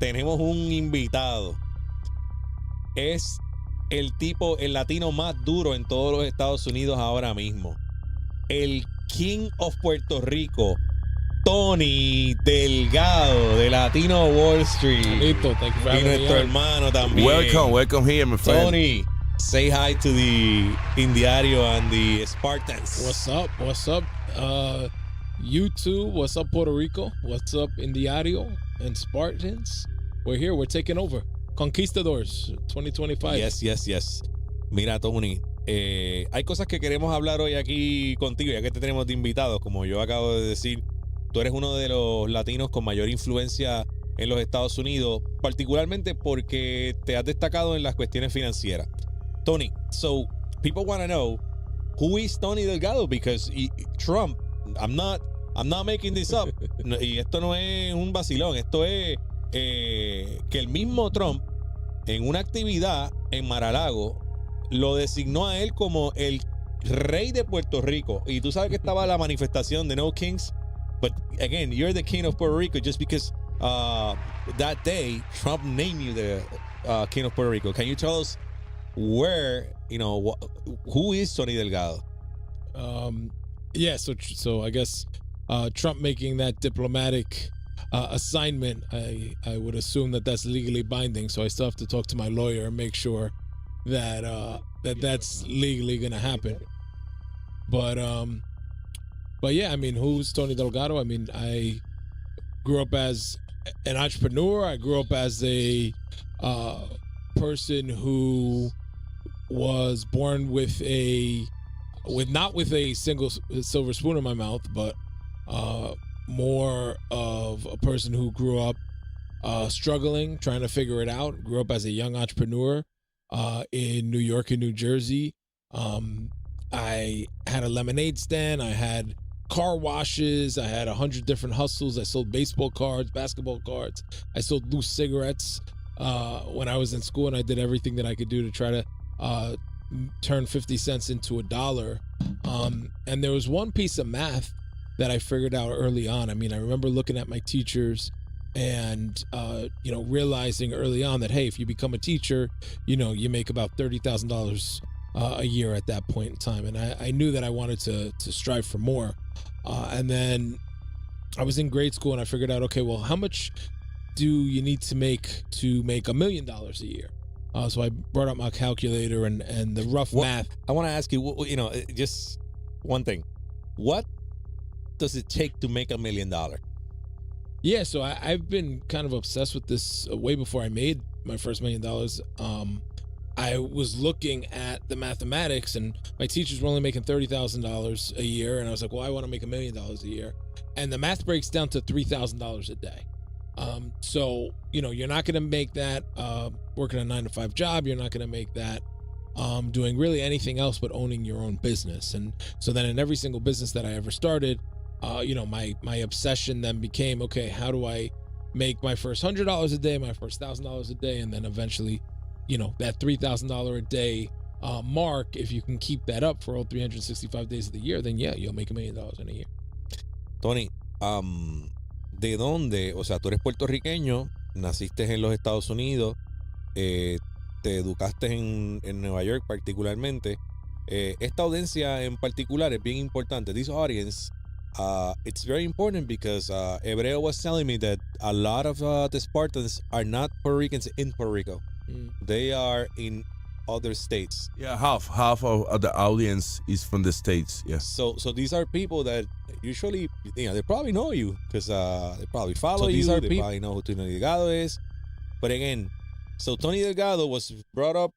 tenemos un invitado. Es el latino más duro en todos los Estados Unidos ahora mismo. El King of Puerto Rico, Tony Delgado, de Latino Wall Street. Listo, thank you for having me nuestro on. hermano también. Welcome here, my friend. Tony, say hi to the INDIARIO and the Spartans. What's up? YouTube, what's up, Puerto Rico? What's up, INDIARIO and Spartans? We're here, we're taking over. Conquistadors 2025. Yes. Mira, Tony, hay cosas que queremos hablar hoy aquí contigo, ya que te tenemos de invitados. Como yo acabo de decir, tú eres uno de los latinos con mayor influencia en los Estados Unidos, particularmente porque te has destacado en las cuestiones financieras. Tony, so people want to know, who is Tony Delgado? Because Trump, I'm not making this up. Y esto no es un vacilón, esto es que el mismo Trump, en una actividad en Mar-a-Lago, lo designó a él como el rey de Puerto Rico. Y tú sabes que estaba la manifestación de No Kings. But again, you're the king of Puerto Rico just because that day Trump named you the king of Puerto Rico. Can you tell us where, who is Tony Delgado? Yeah, so I guess Trump making that diplomatic assignment, I would assume that's legally binding. So I still have to talk to my lawyer and make sure that that's legally gonna happen. But yeah, I mean, who's Tony Delgado? I mean, I grew up as an entrepreneur. I grew up as a person who was born not with a single silver spoon in my mouth, but more of a person who grew up struggling, trying to figure it out. Grew up as a young entrepreneur in New York and New Jersey. I had a lemonade stand. I had car washes. I had 100 different hustles. I sold baseball cards, basketball cards. I sold loose cigarettes when I was in school, and I did everything that I could do to try to turn 50 cents into $1. And there was one piece of math that I figured out early on. I mean, I remember looking at my teachers and, realizing early on that, hey, if you become a teacher, you make about $30,000 a year at that point in time. And I knew that I wanted to strive for more. And then I was in grade school and I figured out, okay, well, how much do you need to make $1 million a year? So I brought up my calculator and the rough math. I want to ask you, just one thing. What does it take to make $1 million? Yeah, so I've been kind of obsessed with this way before I made my first $1 million. I was looking at the mathematics, and my teachers were only making $30,000 a year, and I was like, well, I want to make $1 million a year. And the math breaks down to $3,000 a day. So, you're not going to make that working a 9-to-5 job. You're not going to make that doing really anything else but owning your own business. And so then in every single business that I ever started, my obsession then became, okay, how do I make my first $100 a day, my first $1,000 a day, and then eventually, that $3,000 a day mark, if you can keep that up for all 365 days of the year, then yeah, you'll make $1 million in a year. Tony, ¿de dónde? O sea, tú eres puertorriqueño, naciste en los Estados Unidos, te educaste en Nueva York particularmente. Esta audiencia en particular es bien importante. This audience, it's very important because Hebreo was telling me that a lot of the Spartans are not Puerto Ricans in Puerto Rico. They are in other states. Yeah, half of the audience is from the States. Yes. So these are people that usually, they probably know you because they probably follow you. They probably know who Tony Delgado is. But again, so Tony Delgado was brought up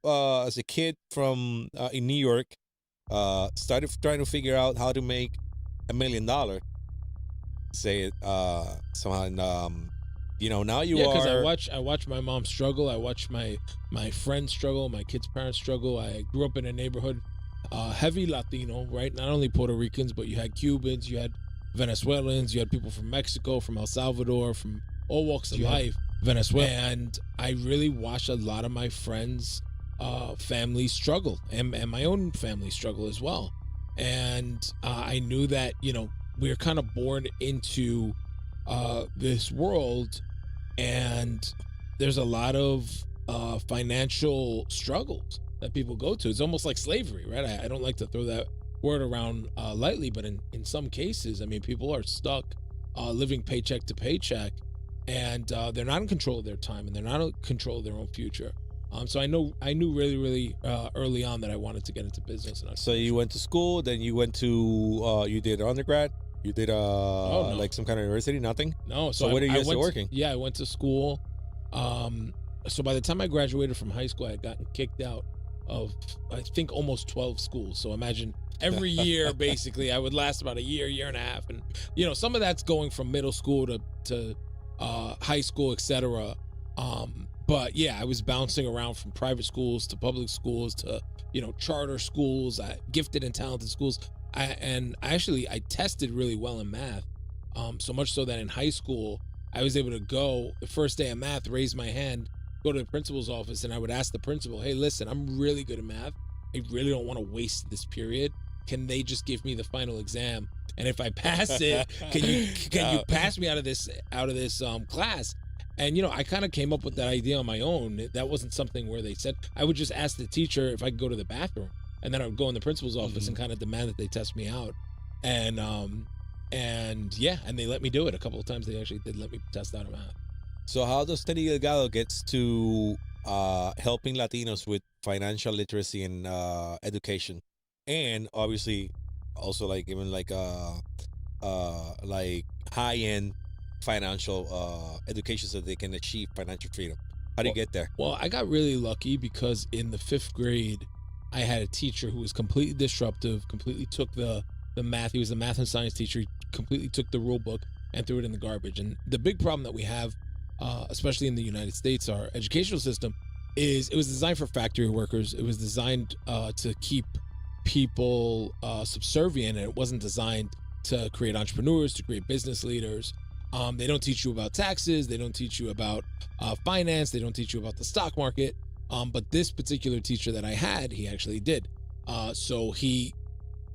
as a kid from in New York. Started trying to figure out how to make $1 million. Say it somehow. Now you are. Yeah, because I watch my mom struggle. I watch my friends struggle. My kids' parents struggle. I grew up in a neighborhood heavy Latino, right? Not only Puerto Ricans, but you had Cubans, you had Venezuelans, you had people from Mexico, from El Salvador, from all walks of life. Venezuela, and I really watched a lot of my friends' families struggle, and my own family struggle as well. And I knew that we were kind of born into this world, and there's a lot of financial struggles that people go to. It's almost like slavery, right? I don't like to throw that word around lightly, but in some cases, I mean, people are stuck living paycheck to paycheck, and they're not in control of their time, and they're not in control of their own future. So I knew really early on that I wanted to get into business. And so you went to school, then you went to you did undergrad, you did no. like some kind of university, nothing? No. So where did you start working? Yeah, I went to school. So by the time I graduated from high school, I had gotten kicked out of, I think, almost 12 schools. So imagine every year, basically, I would last about a year and a half. And, you know, some of that's going from middle school to high school, etc. But yeah, I was bouncing around from private schools to public schools to, you know, charter schools, gifted and talented schools. I tested really well in math. So much so that in high school, I was able to go the first day of math, raise my hand, go to the principal's office, and I would ask the principal, hey, listen, I'm really good at math. I really don't want to waste this period. Can they just give me the final exam? And if I pass it, can you pass me out of this class? And, you know, I kind of came up with that idea on my own. That wasn't something where they said. I would just ask the teacher if I could go to the bathroom, and then I would go in the principal's office and kind of demand that they test me out. And yeah, and they let me do it. A couple of times they actually did let me test out of math. So how does Teddy Delgado gets to helping Latinos with financial literacy and education, and obviously also like even like high end financial education so they can achieve financial freedom? How do you get there? Well, I got really lucky because in the 5th grade, I had a teacher who was completely disruptive, completely took the math. He was a math and science teacher. He completely took the rule book and threw it in the garbage. And the big problem that we have, especially in the United States, our educational system, is it was designed for factory workers. It was designed to keep people subservient, and it wasn't designed to create entrepreneurs, to create business leaders. They don't teach you about taxes. They don't teach you about finance. They don't teach you about the stock market. But this particular teacher that I had, he actually did. So he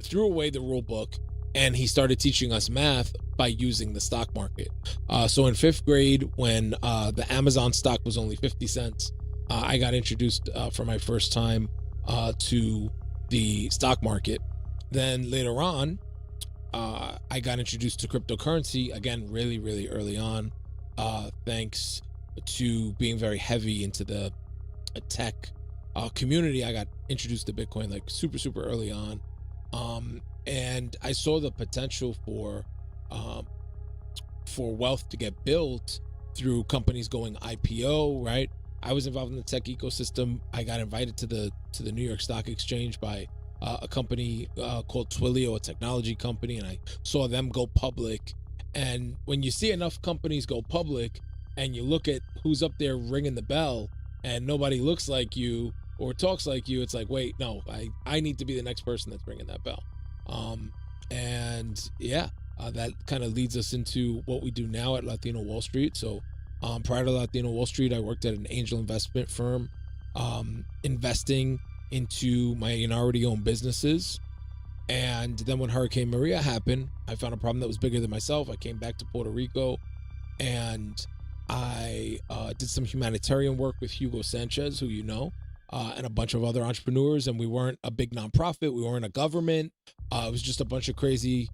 threw away the rule book, and he started teaching us math by using the stock market. So in 5th grade, when the Amazon stock was only 50 cents, I got introduced for my first time to the stock market. Then later on, I got introduced to cryptocurrency, again, really early on, thanks to being very heavy into the tech community. I got introduced to Bitcoin like super early on. And I saw the potential for wealth to get built through companies going IPO, right? I was involved in the tech ecosystem. I got invited to the New York Stock Exchange by a company called Twilio, a technology company, and I saw them go public. And when you see enough companies go public and you look at who's up there ringing the bell and nobody looks like you or talks like you, it's like, wait, no, I need to be the next person that's ringing that bell. And yeah, that kind of leads us into what we do now at Latino Wall Street. So prior to Latino Wall Street, I worked at an angel investment firm, investing into minority owned businesses. And then when Hurricane Maria happened, I found a problem that was bigger than myself. I came back to Puerto Rico, and I did some humanitarian work with Hugo Sanchez, who you know, and a bunch of other entrepreneurs. And we weren't a big nonprofit. We weren't a government. It was just a bunch of crazy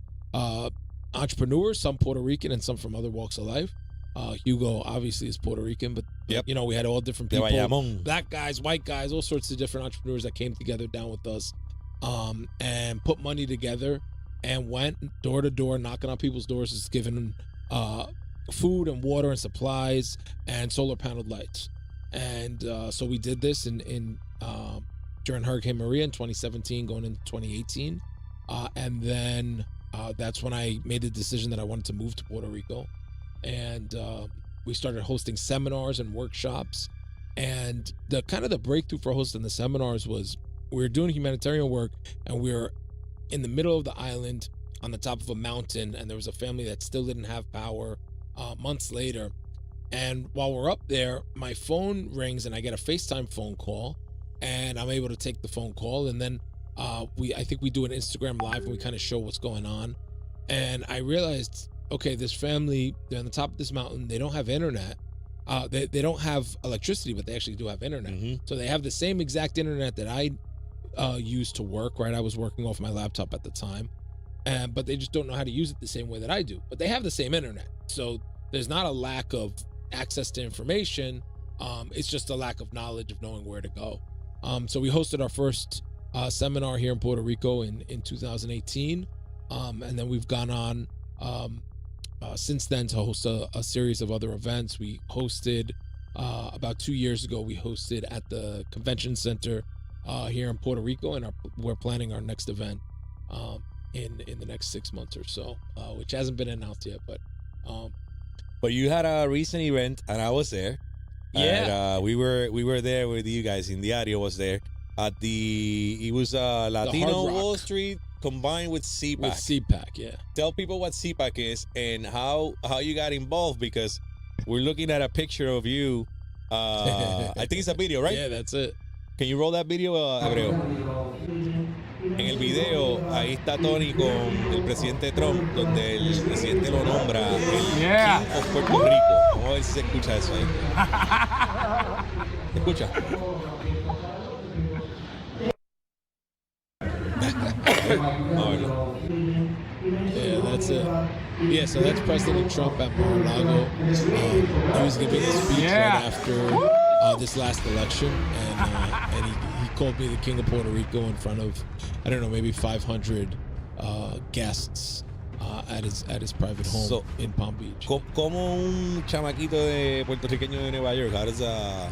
entrepreneurs, some Puerto Rican and some from other walks of life. Hugo obviously is Puerto Rican, but you know, we had all different people, black guys, white guys, all sorts of different entrepreneurs that came together down with us, and put money together and went door to door, knocking on people's doors, just giving them food and water and supplies and solar paneled lights. And so we did this in during Hurricane Maria in 2017, going into 2018, and then that's when I made the decision that I wanted to move to Puerto Rico. And we started hosting seminars and workshops. And the kind of the breakthrough for hosting the seminars was we were doing humanitarian work, and we were in the middle of the island on the top of a mountain, and there was a family that still didn't have power months later. And while we're up there, my phone rings and I get a FaceTime phone call, and I'm able to take the phone call. And then I think we do an Instagram live and we kind of show what's going on. And I realized, okay, this family, they're on the top of this mountain. They don't have internet. They don't have electricity, but they actually do have internet. Mm-hmm. So they have the same exact internet that I used to work, right? I was working off my laptop at the time, but they just don't know how to use it the same way that I do. But they have the same internet. So there's not a lack of access to information. It's just a lack of knowledge of knowing where to go. So we hosted our first seminar here in Puerto Rico in 2018. And then we've gone on since then to host a series of other events. We hosted about 2 years ago, we hosted at the convention center here in Puerto Rico, and we're planning our next event in the next 6 months or so, which hasn't been announced yet. But you had a recent event, and I was there. Yeah, And, we were there with you guys. INDIARIO was there at it was Latino Hard Rock. Wall Street combined with CPAC. with CPAC, yeah. Tell people what CPAC is and how you got involved, because we're looking at a picture of you. I think it's a video, right? Yeah, that's it. Can you roll that video, Hebreo? En el video, ahí está Tony con el presidente Trump, donde el presidente lo nombra el King of Puerto Rico. Vamos a ver si se escucha eso ahí. ¿Se escucha? Vamos a verlo. Yeah, that's it. Yeah, so that's President Trump at Mar-a-Lago. He was giving a speech right after this last election, and he called me the King of Puerto Rico in front of, I don't know, maybe 500 guests at his private home in Palm Beach. Como un chamaquito de puertorriqueño de Nueva York, how does a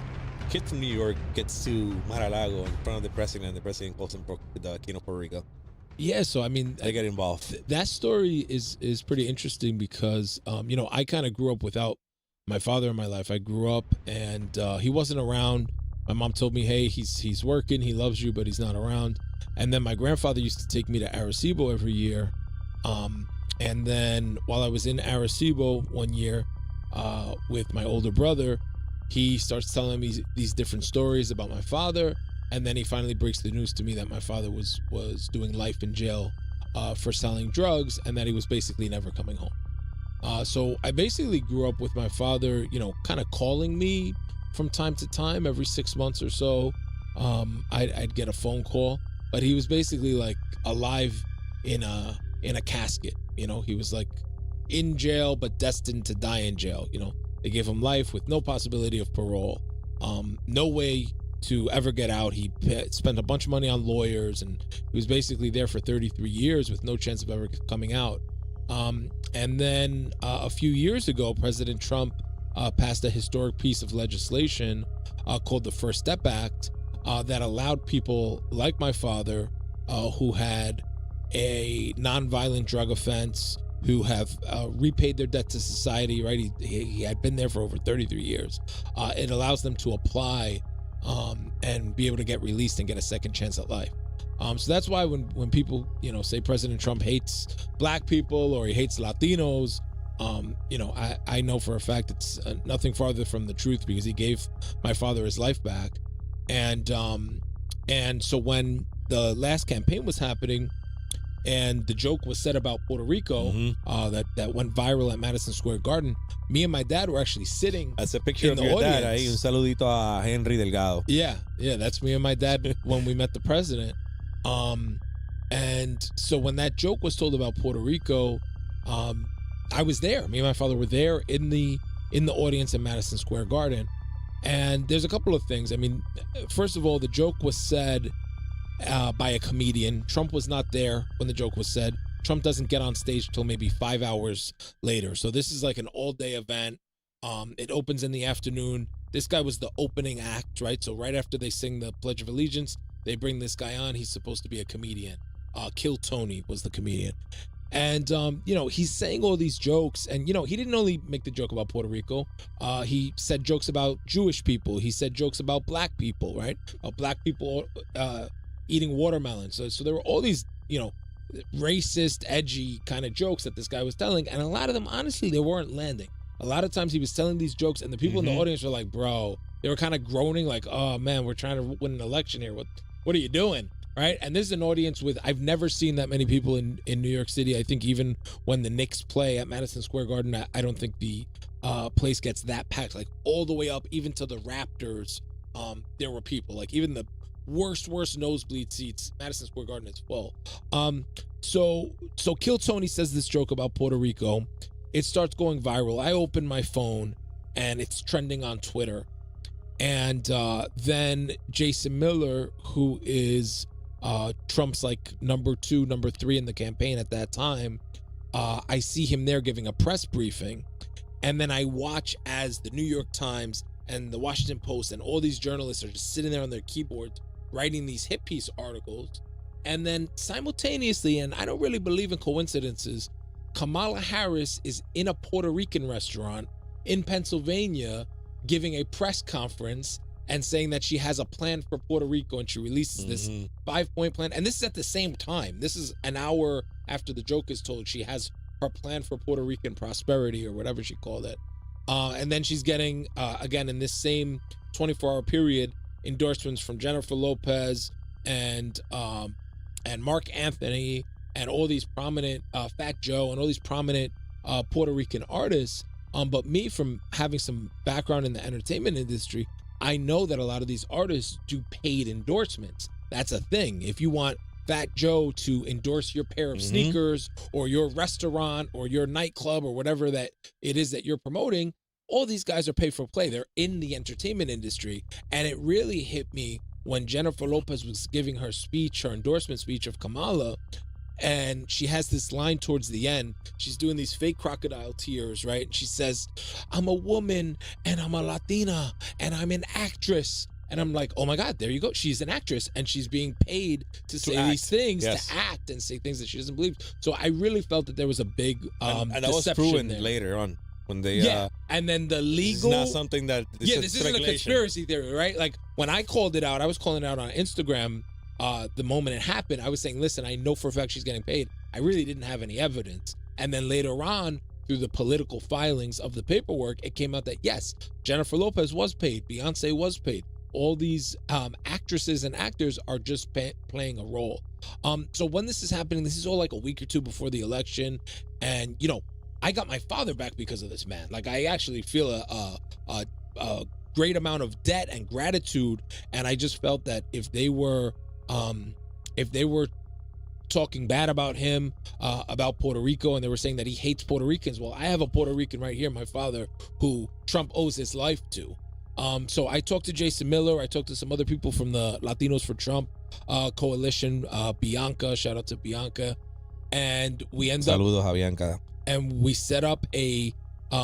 kid from New York gets to Mar-a-Lago in front of the president calls him the King of Puerto Rico? Yeah, so I mean, They get involved. That story is pretty interesting because I kind of grew up without my father in my life. I grew up and he wasn't around. My mom told me, hey, he's working, he loves you, but he's not around. And then my grandfather used to take me to Arecibo every year. And then while I was in Arecibo one year with my older brother, he starts telling me these different stories about my father. And then he finally breaks the news to me that my father was doing life in jail for selling drugs, and that he was basically never coming home. So I basically grew up with my father, kind of calling me from time to time. Every 6 months or so, I'd get a phone call. But he was basically like alive in a casket. He was like in jail, but destined to die in jail. They gave him life with no possibility of parole, no way to ever get out. He spent a bunch of money on lawyers, and he was basically there for 33 years with no chance of ever coming out. And then a few years ago, President Trump passed a historic piece of legislation called the First Step Act that allowed people like my father, who had a nonviolent drug offense, who have repaid their debt to society, right? He had been there for over 33 years. It allows them to apply and be able to get released and get a second chance at life. So that's why when people, say President Trump hates black people or he hates Latinos, I know for a fact it's nothing farther from the truth, because he gave my father his life back. And so when the last campaign was happening and the joke was said about Puerto Rico, that went viral at Madison Square Garden, me and my dad were actually sitting. That's a picture in of the your dad. audience. Ahí, un saludito a Henry Delgado. Yeah, that's me and my dad when we met the president. And so when that joke was told about Puerto Rico, I was there. Me and my father were there in the audience at Madison Square Garden. And there's a couple of things. I mean, first of all, the joke was said by a comedian. Trump was not there when the joke was said. Trump doesn't get on stage until maybe 5 hours later. So this is like an all-day event. It opens in the afternoon. This guy was the opening act, right? So right after they sing the Pledge of Allegiance, they bring this guy on. He's supposed to be a comedian. Kill Tony was the comedian. And, he's saying all these jokes. And, he didn't only make the joke about Puerto Rico. He said jokes about Jewish people. He said jokes about black people, right? Black people eating watermelon. So there were all these, racist, edgy kind of jokes that this guy was telling. And a lot of them, honestly, they weren't landing. A lot of times he was telling these jokes and the people in the audience were like, bro, they were kind of groaning like, oh man, we're trying to win an election here. What are you doing? Right. And this is an audience with, I've never seen that many people in New York City. I think even when the Knicks play at Madison Square Garden, I don't think the place gets that packed, like all the way up, even to the Raptors. There were people, like even the worst nosebleed seats, Madison Square Garden is full. So Kill Tony says this joke about Puerto Rico. It starts going viral. I open my phone and it's trending on Twitter. And then Jason Miller, who is Trump's like number 2, number 3 in the campaign at that time, I see him there giving a press briefing. And then I watch as the New York Times and the Washington Post and all these journalists are just sitting there on their keyboards writing these hit piece articles. And then simultaneously, and I don't really believe in coincidences, Kamala Harris is in a Puerto Rican restaurant in Pennsylvania giving a press conference and saying that she has a plan for Puerto Rico, and she releases this 5-point plan. And this is at the same time. This is an hour after the joke is told. She has her plan for Puerto Rican prosperity, or whatever she called it. And then she's getting, again, in this same 24-hour period, endorsements from Jennifer Lopez and Mark Anthony and all these prominent, Fat Joe and all these prominent Puerto Rican artists. But me, from having some background in the entertainment industry, I know that a lot of these artists do paid endorsements. That's a thing. If you want Fat Joe to endorse your pair of sneakers or your restaurant or your nightclub or whatever that it is that you're promoting, all these guys are paid for play. They're in the entertainment industry. And it really hit me when Jennifer Lopez was giving her speech, her endorsement speech of Kamala, and she has this line towards the end. She's doing these fake crocodile tears, right? And she says, "I'm a woman and I'm a Latina and I'm an actress." And I'm like, oh my God, there you go. She's an actress and she's being paid to say these things, to act and say things that she doesn't believe. So I really felt that there was a big and that was proven there later on when they and then the legal, this is not something that this isn't a conspiracy theory, right? Like when I called it out, I was calling it out on Instagram. The moment it happened, I was saying, listen, I know for a fact she's getting paid. I really didn't have any evidence. And then later on, through the political filings of the paperwork, it came out that yes, Jennifer Lopez was paid, Beyonce was paid. All these actresses and actors are just playing a role. So when this is happening, this is all like a week or two before the election. And, you know, I got my father back because of this, man. Like I actually feel a great amount of debt and gratitude. And I just felt that if they were talking bad about him, about Puerto Rico, and they were saying that he hates Puerto Ricans, well, I have a Puerto Rican right here, my father, who Trump owes his life to. So I talked to Jason Miller. I talked to some other people from the Latinos for Trump coalition, Bianca, shout out to Bianca. And we ended up, saludos a Bianca. And we set up a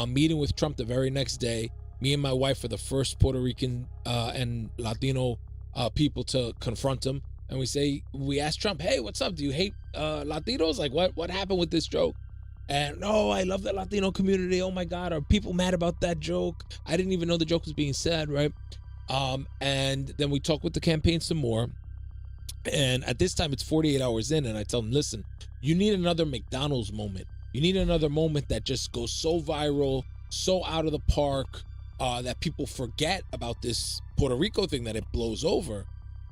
meeting with Trump the very next day. Me and my wife were the first Puerto Rican and Latino people to confront him. And we asked Trump, hey, what's up? Do you hate Latinos? Like what happened with this joke? And no, I love the Latino community. Oh my God, are people mad about that joke? I didn't even know the joke was being said, right? And then we talked with the campaign some more. And at this time, it's 48 hours in, and I tell them, listen, you need another McDonald's moment. You need another moment that just goes so viral, so out of the park, that people forget about this Puerto Rico thing, that it blows over.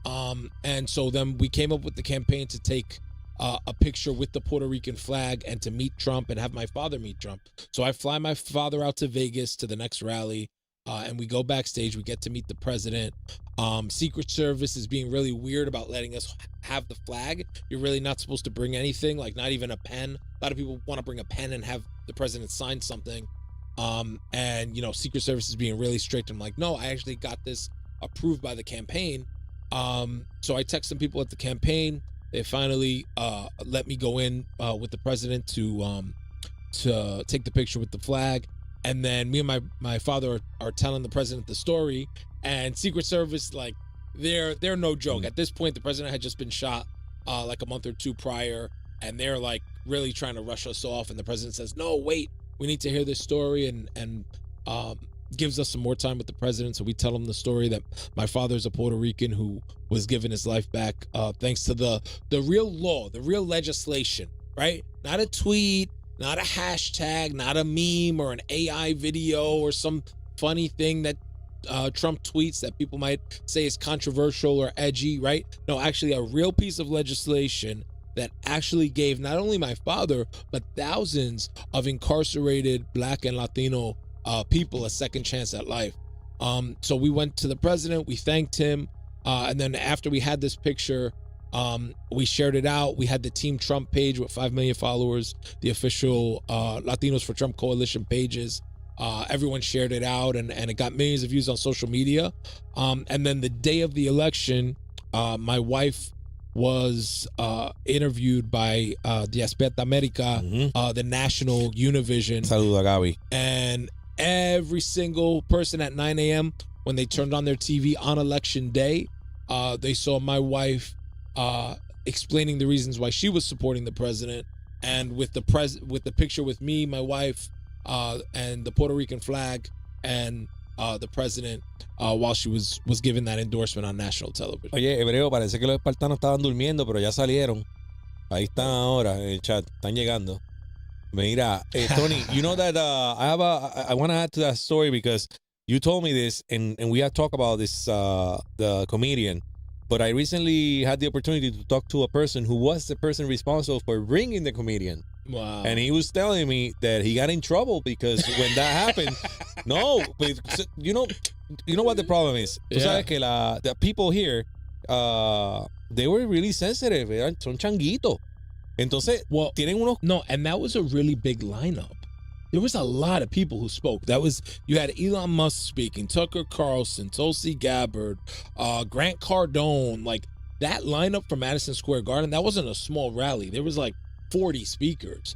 And so then we came up with the campaign to take a picture with the Puerto Rican flag and to meet Trump and have my father meet Trump. So I fly my father out to Vegas to the next rally, and we go backstage. We get to meet the president. Secret Service is being really weird about letting us have the flag. You're really not supposed to bring anything, like not even a pen. A lot of people want to bring a pen and have the president sign something. And, you know, Secret Service is being really strict. I'm like, no, I actually got this approved by the campaign. So I text some people at the campaign. They finally let me go in with the president to take the picture with the flag. And then me and my father are telling the president the story. And Secret Service, like, they're no joke. At this point, the president had just been shot like a month or two prior. And they're like really trying to rush us off. And the president says, no, wait, we need to hear this story. And gives us some more time with the president. So we tell him the story that my father's a Puerto Rican who was given his life back thanks to the real law, the real legislation, right? Not a tweet, not a hashtag, not a meme or an AI video or some funny thing that Trump tweets that people might say is controversial or edgy, right? No, actually a real piece of legislation that actually gave not only my father, but thousands of incarcerated Black and Latino people a second chance at life. So we went to the president, we thanked him, and then after we had this picture, we shared it out. We had the Team Trump page with 5 million followers, the official Latinos for Trump coalition pages. Everyone shared it out, and it got millions of views on social media. And then the day of the election, my wife was interviewed by Despierta America, the national Univision. Saludo a Gaby. And every single person at 9 a.m. when they turned on their TV on election day, they saw my wife explaining the reasons why she was supporting the president, and with the picture with me, my wife, and the Puerto Rican flag, and the president while she was given that endorsement on national television. Oye, Hebreo, parece que los espartanos estaban durmiendo, pero ya salieron. Ahí están ahora en el chat, están llegando. Mira, Tony, you know that I want to add to that story because you told me this, and we had talked about this, the comedian. But I recently had the opportunity to talk to a person who was the person responsible for bringing the comedian. Wow. And he was telling me that he got in trouble because when that happened, no, but you know what the problem is. Tú sabes que the people here, they were really sensitive. Son changuitos. Entonces, well, tienen unos. No, and that was a really big lineup. There was a lot of people who spoke. You had Elon Musk speaking, Tucker Carlson, Tulsi Gabbard, Grant Cardone. Like, that lineup from Madison Square Garden, that wasn't a small rally. There was like 40 speakers.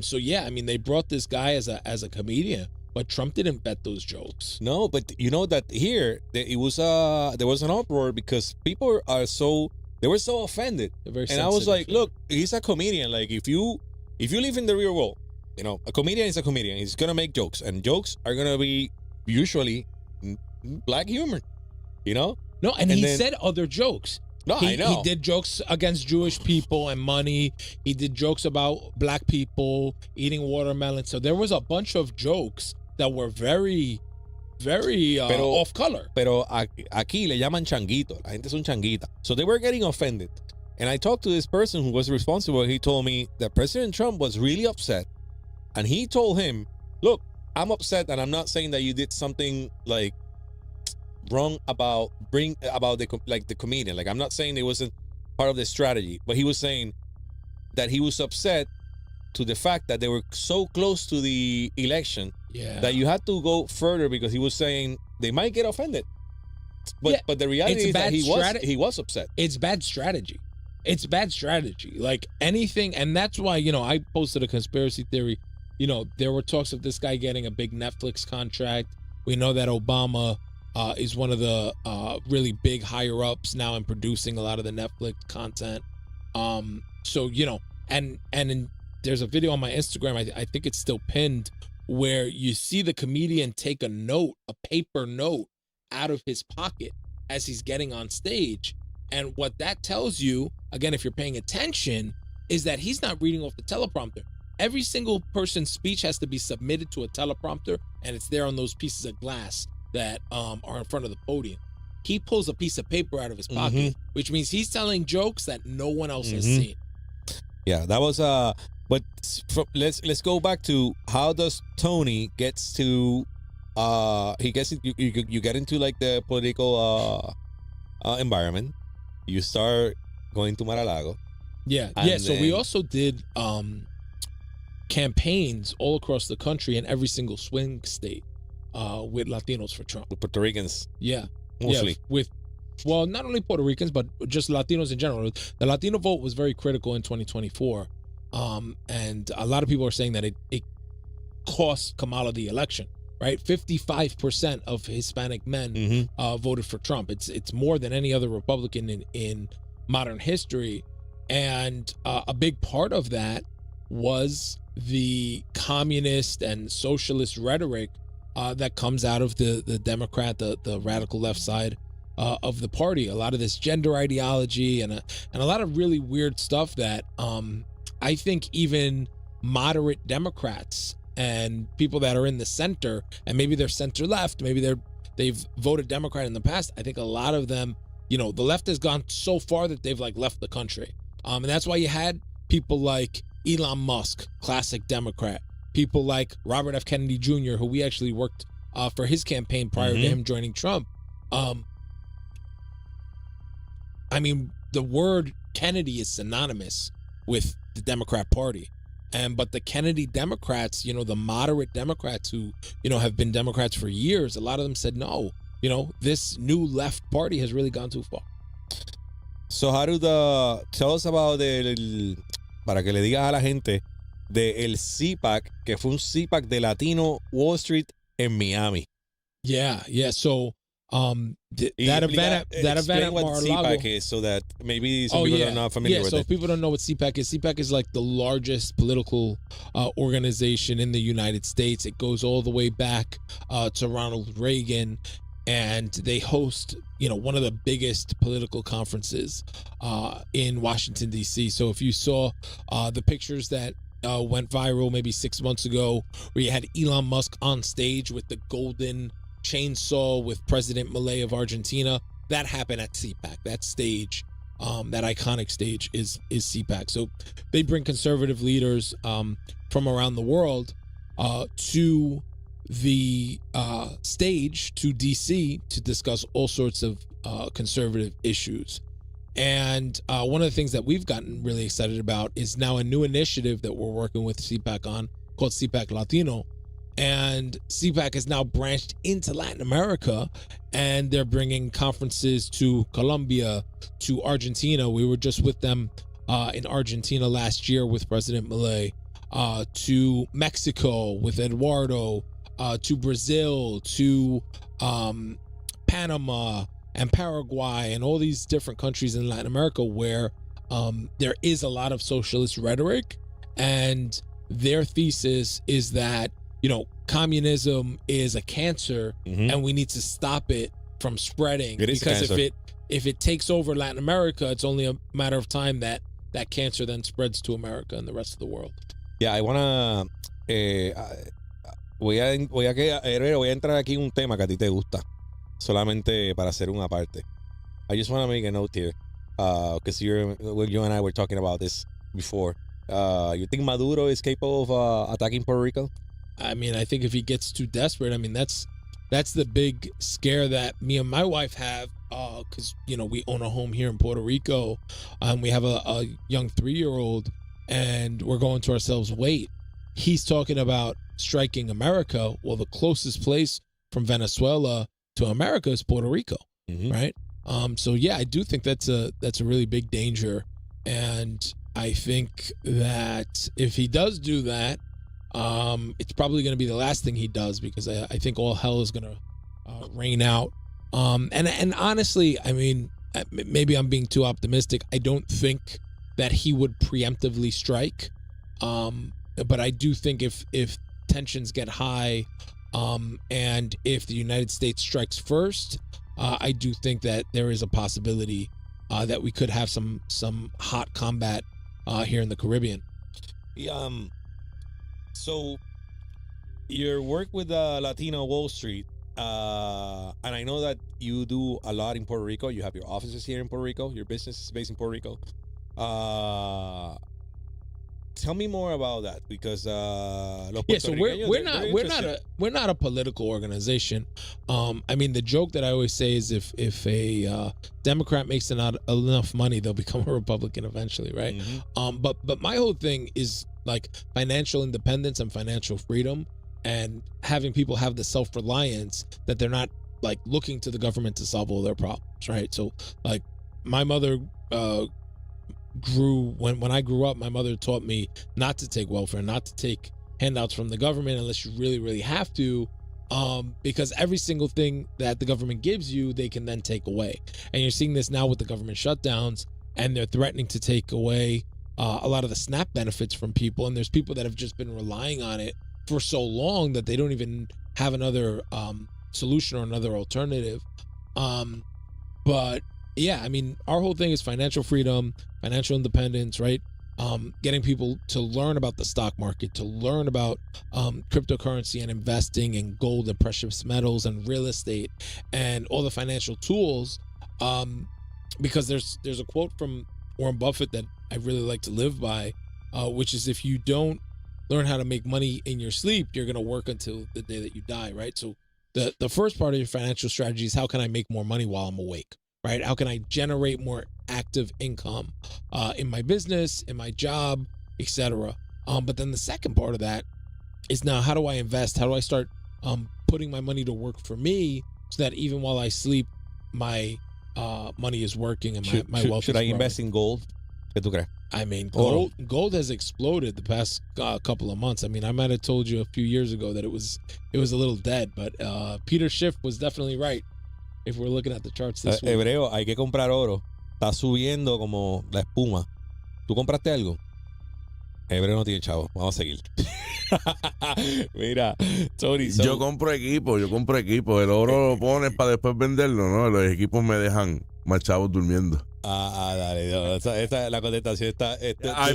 So yeah, I mean, they brought this guy as a comedian, but Trump didn't bet those jokes. No, but you know that here there was an uproar because people they were so offended. And I was like, look, he's a comedian. Like, if you live in the real world, you know, a comedian is a comedian. He's gonna make jokes, and jokes are gonna be usually black humor, you know. No, and he said other jokes. No, I know. He did jokes against Jewish people and money. He did jokes about black people eating watermelon. So there was a bunch of jokes that were very, very off color. Pero aquí le llaman changuito. La gente son changuita. So they were getting offended. And I talked to this person who was responsible. He told me that President Trump was really upset. And he told him, look, I'm upset, and I'm not saying that you did something like wrong about the comedian. Like, I'm not saying it wasn't part of the strategy, but he was saying that he was upset to the fact that they were so close to the election that you had to go further, because he was saying they might get offended. But the reality is that he was upset. It's bad strategy. It's bad strategy. Like, anything, and that's why, you know, I posted a conspiracy theory. You know, there were talks of this guy getting a big Netflix contract. We know that Obama is one of the really big higher ups now in producing a lot of the Netflix content. So, you know, and there's a video on my Instagram, I think it's still pinned, where you see the comedian take a paper note out of his pocket as he's getting on stage. And what that tells you, again, if you're paying attention, is that he's not reading off the teleprompter. Every single person's speech has to be submitted to a teleprompter, and it's there on those pieces of glass that are in front of the podium. He pulls a piece of paper out of his pocket, which means he's telling jokes that no one else has seen. Yeah, that was but let's go back to how does Tony gets to you get into like the political environment. You start going to Mar-a-Lago. Yeah. So we also did campaigns all across the country in every single swing state with Latinos for Trump. With Puerto Ricans. Yeah. Mostly. Yeah, well, not only Puerto Ricans, but just Latinos in general. The Latino vote was very critical in 2024. And a lot of people are saying that it cost Kamala the election, right? 55% of Hispanic men voted for Trump. It's more than any other Republican in modern history. And a big part of that was the communist and socialist rhetoric that comes out of the Democrat, the radical left side of the party. A lot of this gender ideology and a lot of really weird stuff that I think even moderate Democrats and people that are in the center, and maybe they're center left, maybe they've voted Democrat in the past. I think a lot of them, you know, the left has gone so far that they've like left the country. And that's why you had people like Elon Musk, classic Democrat, people like Robert F. Kennedy Jr., who we actually worked for his campaign prior to him joining Trump. I mean, the word Kennedy is synonymous with the Democrat Party. But the Kennedy Democrats, the moderate Democrats who, have been Democrats for years, a lot of them said, no, this new left party has really gone too far. So how do tell us about para que le digas a la gente, el CPAC, que fue un CPAC de Latino Wall Street en Miami. Yeah. So that event at Mar-a-Lago CPAC is, so that maybe some people are not familiar with it. So it. if people don't know what CPAC is like the largest political organization in the United States. It goes all the way back to Ronald Reagan, and they host one of the biggest political conferences in Washington, D.C. So if you saw the pictures that went viral maybe 6 months ago, where you had Elon Musk on stage with the golden chainsaw with President Milei of Argentina, that happened at CPAC. That stage, that iconic stage is CPAC. So they bring conservative leaders from around the world to the stage, to DC, to discuss all sorts of conservative issues. And one of the things that we've gotten really excited about is now a new initiative that we're working with CPAC on, called CPAC Latino. And CPAC is now branched into Latin America, and they're bringing conferences to Colombia, to Argentina. We were just with them in Argentina last year with President Milei, to Mexico with Eduardo, to Brazil, to Panama and Paraguay, and all these different countries in Latin America where there is a lot of socialist rhetoric. And their thesis is that communism is a cancer, and we need to stop it from spreading. Because if it takes over Latin America, it's only a matter of time that cancer then spreads to America and the rest of the world. Yeah, I wanna voy a entrar aquí en un tema que a ti te gusta, solamente para hacer una parte. I just want to make a note here, because you and I were talking about this before. You think Maduro is capable of attacking Puerto Rico? I mean, I think if he gets too desperate, I mean, that's the big scare that me and my wife have, because we own a home here in Puerto Rico, and we have a young 3-year-old, and we're going to ourselves, wait, he's talking about striking America. Well, the closest place from Venezuela to America is Puerto Rico, right? So yeah, I do think that's a really big danger, and I think that if he does do that, it's probably going to be the last thing he does, because I think all hell is going to rain out. And honestly, I mean, maybe I'm being too optimistic. I don't think that he would preemptively strike. But I do think if tensions get high, and if the United States strikes first, I do think that there is a possibility that we could have some hot combat here in the Caribbean. So your work with Latino Wall Street, and I know that you do a lot in Puerto Rico. You have your offices here in Puerto Rico. Your business is based in Puerto Rico. Tell me more about that, because so we're not a political organization. I mean, the joke that I always say is if a Democrat makes not enough money, they'll become a Republican eventually, right? But my whole thing is like financial independence and financial freedom, and having people have the self-reliance that they're not like looking to the government to solve all their problems, right? So like my mother grew when I grew up, my mother taught me not to take welfare, not to take handouts from the government unless you really, really have to, because every single thing that the government gives you, they can then take away. And you're seeing this now with the government shutdowns, and they're threatening to take away a lot of the SNAP benefits from people. And there's people that have just been relying on it for so long that they don't even have another solution or another alternative. But yeah, I mean, our whole thing is financial freedom, financial independence, right? Getting people to learn about the stock market, to learn about cryptocurrency and investing and gold and precious metals and real estate and all the financial tools. Because there's a quote from Warren Buffett that I really like to live by, which is if you don't learn how to make money in your sleep, you're going to work until the day that you die, right? So the first part of your financial strategy is how can I make more money while I'm awake, right? How can I generate more active income in my business, in my job, etc. But then the second part of that is now how do I invest? How do I start putting my money to work for me so that even while I sleep, my money is working and my wealth is Should I growing? invest in gold? ¿Qué tú crees? I mean, Oro. gold has exploded the past couple of months. I mean, I might have told you a few years ago that it was a little dead, but Peter Schiff was definitely right if we're looking at the charts this week. Hebreo, hay que comprar oro. Está subiendo como la espuma. ¿Tú compraste algo? Hebreo no tiene chavo. Vamos a seguir. Mira, Tony. Yo compro equipo. El oro lo pones para después venderlo, ¿no? Los equipos me dejan más chavos durmiendo. Dale. No, esta la contestación está. I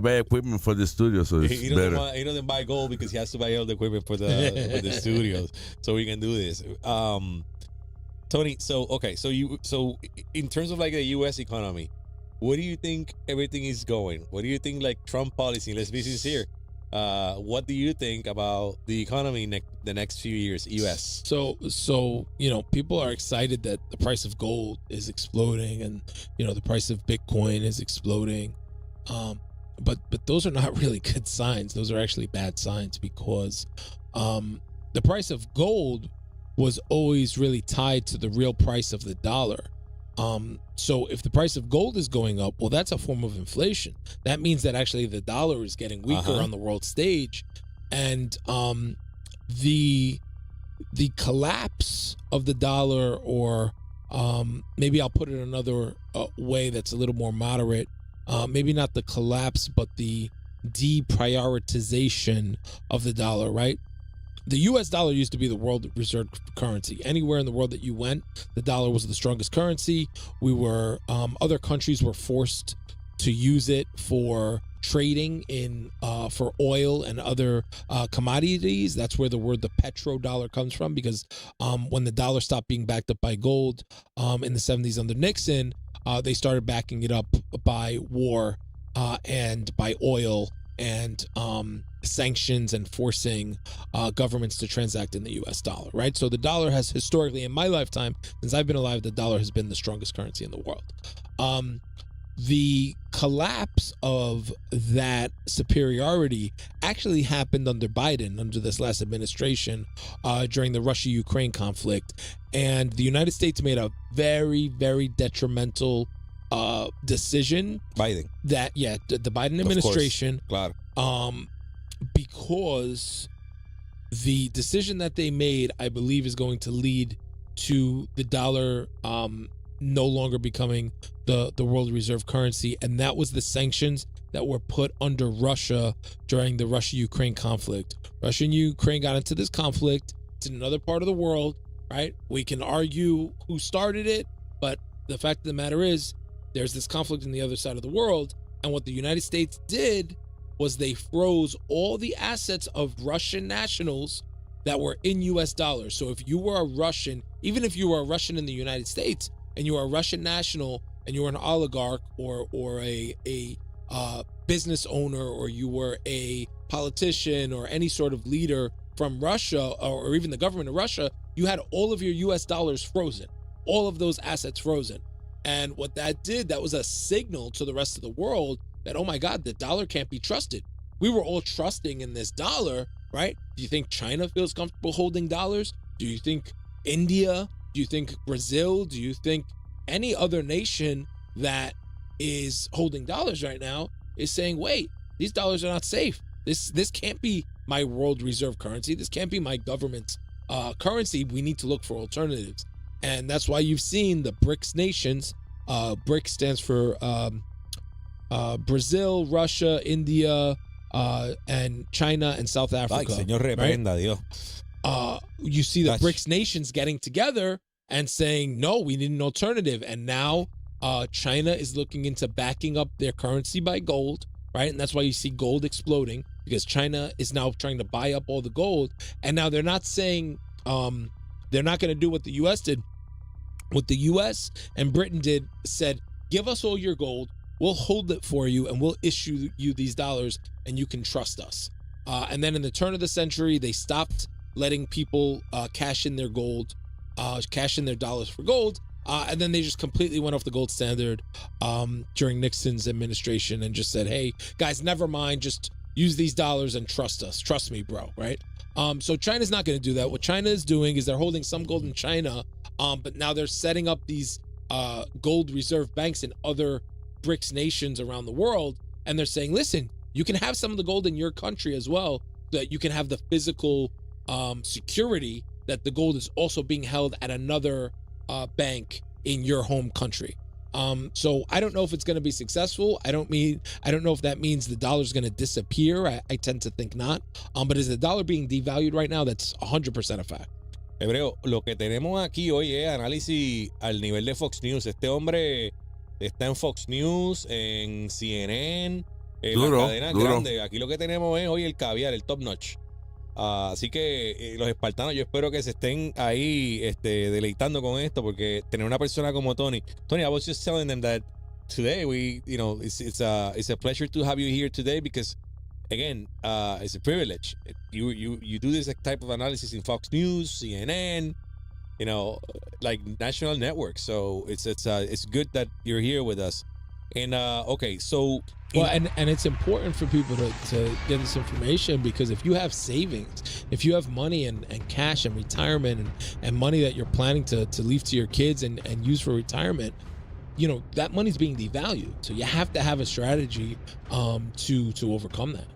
buy equipment for the studio, so it's he better. he doesn't buy gold because he has to buy all the equipment for the studios, so we can do this. Tony, so in terms of like the U.S. economy, where do you think everything is going? What do you think like Trump policy? Let's be sincere. What do you think about the economy the next few years, U.S.? So people are excited that the price of gold is exploding and the price of Bitcoin is exploding, but those are not really good signs. Those are actually bad signs because the price of gold was always really tied to the real price of the dollar. So if the price of gold is going up, well, that's a form of inflation. That means that actually the dollar is getting weaker on the world stage, and the collapse of the dollar, or maybe I'll put it another way that's a little more moderate. Maybe not the collapse, but the deprioritization of the dollar, right? The U.S. dollar used to be the world reserve currency. Anywhere in the world that you went, the dollar was the strongest currency. Other countries were forced to use it for trading for oil and other commodities. That's where the petrodollar comes from, because when the dollar stopped being backed up by gold in the 70s under Nixon, they started backing it up by war and by oil and sanctions and forcing governments to transact in the U.S. dollar, right? So the dollar has historically, in my lifetime, since I've been alive, the dollar has been the strongest currency in the world. The collapse of that superiority actually happened under Biden, under this last administration, during the Russia-Ukraine conflict. And the United States made a very, very detrimental decision. Biden. The Biden administration. Claro. Because the decision that they made, I believe, is going to lead to the dollar no longer becoming the world reserve currency. And that was the sanctions that were put under Russia during the Russia-Ukraine conflict. Russia and Ukraine got into this conflict. It's in another part of the world, right? We can argue who started it, but the fact of the matter is there's this conflict in the other side of the world. And what the United States did was they froze all the assets of Russian nationals that were in US dollars. So if you were a Russian, even if you were a Russian in the United States and you were a Russian national and you were an oligarch or a business owner, or you were a politician or any sort of leader from Russia or even the government of Russia, you had all of your US dollars frozen, all of those assets frozen. And what that did, that was a signal to the rest of the world that, oh my God, the dollar can't be trusted. We were all trusting in this dollar, right? Do you think China feels comfortable holding dollars? Do you think India? Do you think Brazil? Do you think any other nation that is holding dollars right now is saying, wait, these dollars are not safe. This can't be my world reserve currency. This can't be my government's currency. We need to look for alternatives. And that's why you've seen the BRICS nations. BRICS stands for Brazil, Russia, India, and China and South Africa. Ay, señor, reprenda, right? Dios. You see the BRICS nations getting together and saying, no, we need an alternative. And now China is looking into backing up their currency by gold, right? And that's why you see gold exploding, because China is now trying to buy up all the gold. And now they're not saying they're not going to do what the U.S. did. What the U.S. and Britain said, give us all your gold. We'll hold it for you and we'll issue you these dollars and you can trust us. And then in the turn of the century, they stopped letting people cash in their gold, cash in their dollars for gold. And then they just completely went off the gold standard during Nixon's administration and just said, hey, guys, never mind. Just use these dollars and trust us. Trust me, bro. Right. So China's not going to do that. What China is doing is they're holding some gold in China, but now they're setting up these gold reserve banks in other BRICS nations around the world. And they're saying, listen, you can have some of the gold in your country as well, so that you can have the physical security that the gold is also being held at another bank in your home country. So I don't know if it's going to be successful. I don't know if that means the dollar is going to disappear. I tend to think not. But is the dollar being devalued right now? That's 100% a fact. Hebreo, lo que tenemos aquí hoy es análisis al nivel de Fox News. Este hombre está en Fox News, en CNN, en las cadenas grandes. Aquí lo que tenemos es hoy el caviar, el top notch. Así que los espartanos, yo espero que se estén ahí deleitando con esto, porque tener una persona como Tony, I was just telling them that today it's a pleasure to have you here today, because again, it's a privilege. You do this type of analysis in Fox News, CNN, like national networks. So it's good that you're here with us. And okay, so well, and it's important for people to get this information, because if you have savings, if you have money and cash and retirement and money that you're planning to leave to your kids and use for retirement, that money's being devalued. So you have to have a strategy to overcome that.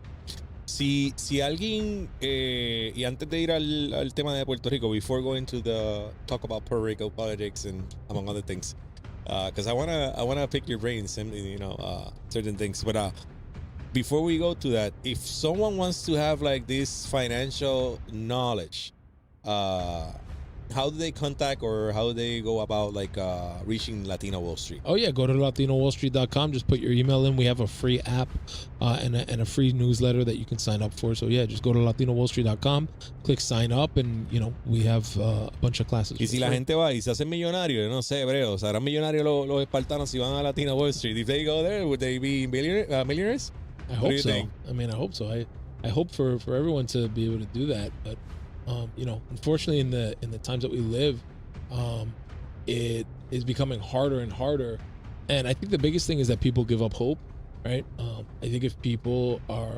Si alguien, y antes de ir al tema de Puerto Rico, before going to the talk about Puerto Rico politics and among other things, because I wanna pick your brains and certain things. But before we go to that, if someone wants to have like this financial knowledge, how do they contact, or how do they go about like reaching Latino Wall Street? Oh yeah, go to latinowallstreet.com. Just put your email in. We have a free app and a free newsletter that you can sign up for. So yeah, just go to latinowallstreet.com, click sign up, and we have a bunch of classes. Y si la gente va y se hacen millonarios, no sé, hebreo, ¿serán millonarios los espartanos si van a Latino Wall Street? If they go there, would they be millionaires? I hope so. I mean, I hope so. I hope for everyone to be able to do that, but unfortunately, in the times that we live, it is becoming harder and harder. And I think the biggest thing is that people give up hope, right? I think if people are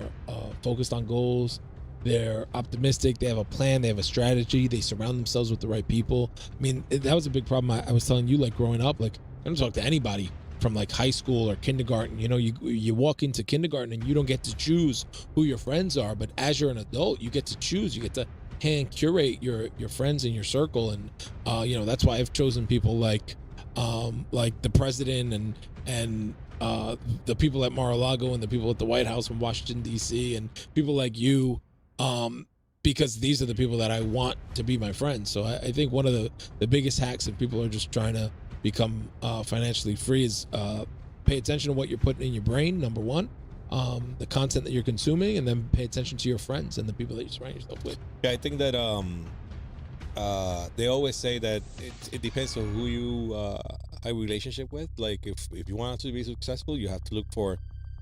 focused on goals, they're optimistic, they have a plan, they have a strategy, they surround themselves with the right people. I mean, that was a big problem. I was telling you, like growing up, like I don't talk to anybody from like high school or kindergarten. You walk into kindergarten and you don't get to choose who your friends are, but as you're an adult, you get to choose. You get to hand curate your friends in your circle, and that's why I've chosen people like the president and the people at Mar-a-Lago and the people at the White House in Washington D.C. and people like you, because these are the people that I want to be my friends. So I think one of the biggest hacks if people are just trying to become financially free is pay attention to what you're putting in your brain, number one. The content that you're consuming, and then pay attention to your friends and the people that you surround yourself with. Yeah, I think that they always say that it depends on who you have a relationship with. Like if you want to be successful, you have to look for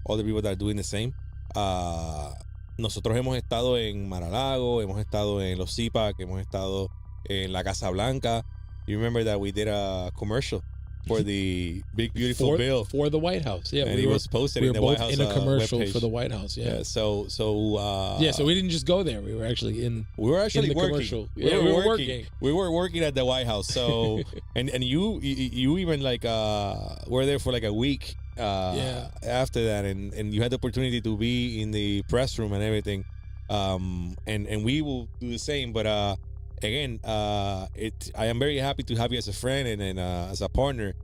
other people that are doing the same. Nosotros hemos estado en Mar-a-Lago, hemos estado en los CIPAC, hemos estado en la Casa Blanca. You remember that we did a commercial for the big beautiful bill for the White House. Yeah, and he was posted in the White House in a commercial webpage for the White House. Yeah. So we didn't just go there. We were actually in the working. Commercial. Yeah, we were working. We were working at the White House. So and you even like were there for like a week after that, and you had the opportunity to be in the press room and everything. And we will do the same, but again, I am very happy to have you as a friend and as a partner.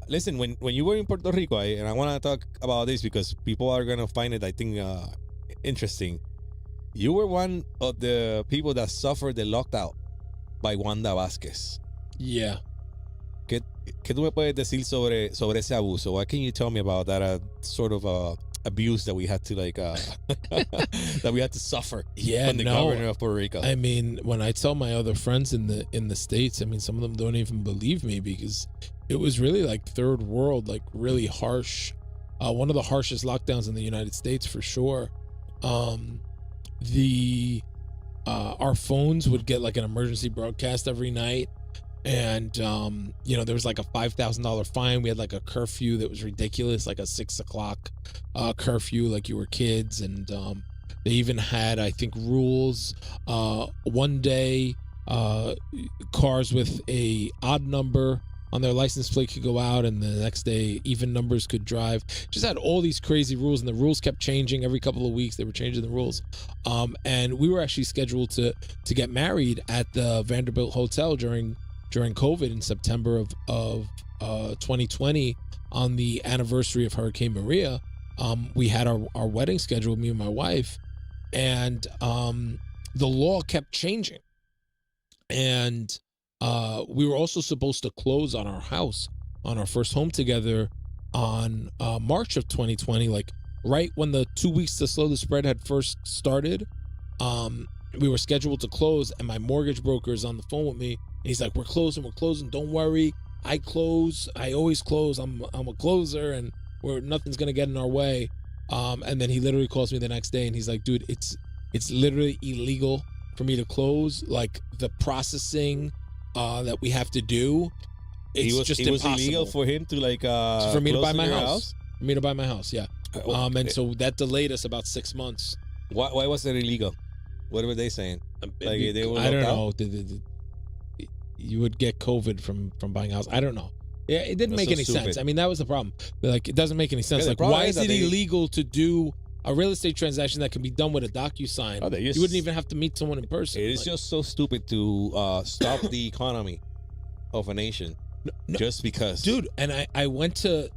Listen, when you were in Puerto Rico, and I want to talk about this because people are going to find it, I think, interesting. You were one of the people that suffered the lockdown by Wanda Vázquez. Yeah. ¿Qué tú me puedes decir sobre ese abuso? What can you tell me about that sort of abuse that we had to that we had to suffer from the governor of Puerto Rico? I mean, when I tell my other friends in the States, I mean, some of them don't even believe me, because it was really like third world, like really harsh one of the harshest lockdowns in the United States for sure. Our phones would get like an emergency broadcast every night, and you know, there was like a $5,000 fine. We had like a curfew that was ridiculous, like a 6 o'clock curfew, like you were kids. And they even had, I think, rules. One day, cars with a odd number on their license plate could go out, and the next day even numbers could drive. Just had all these crazy rules, and the rules kept changing every couple of weeks. They were changing the rules. And we were actually scheduled to get married at the Vanderbilt Hotel during COVID in September of 2020, on the anniversary of Hurricane Maria. We had our wedding scheduled, me and my wife, and the law kept changing. And we were also supposed to close on our house, on our first home together, on March of 2020, like right when the 2 weeks to slow the spread had first started. We were scheduled to close, and my mortgage broker is on the phone with me, and he's like, we're closing, don't worry, I close, I always close, I'm a closer, and nothing's gonna get in our way. And then he literally calls me the next day, and he's like, dude, it's literally illegal for me to close. Like, the processing that we have to do, it's just impossible. It was illegal for him to like for me to buy my house. For me to buy my house, yeah. Okay. And so that delayed us about 6 months. Why was it illegal? What were they saying? Like, they were I don't out? know. You would get COVID from buying a house. I don't know. Yeah, it didn't make any sense. I mean, that was the problem. Like, it doesn't make any sense. Yeah, like, why is it illegal to do a real estate transaction that can be done with a DocuSign? You wouldn't even have to meet someone in person. It is just so stupid to stop the economy of a nation just because. Dude, and I went to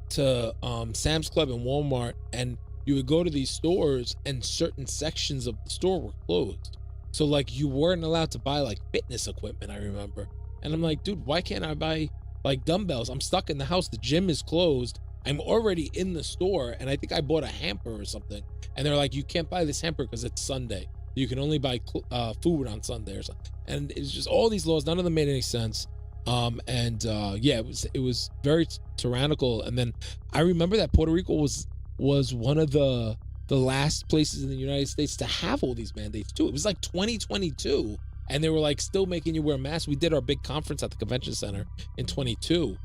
Sam's Club and Walmart, and you would go to these stores, and certain sections of the store were closed. So, like, you weren't allowed to buy, like, fitness equipment, I remember. And I'm like, dude, why can't I buy, like, dumbbells? I'm stuck in the house. The gym is closed. I'm already in the store, and I think I bought a hamper or something. And they're like, you can't buy this hamper because it's Sunday. You can only buy food on Sunday or something. And it's just all these laws. None of them made any sense. Yeah, it was very tyrannical. And then I remember that Puerto Rico was one of the last places in the United States to have all these mandates too. It was like 2022, and they were like still making you wear masks. We did our big conference at the convention center in 22,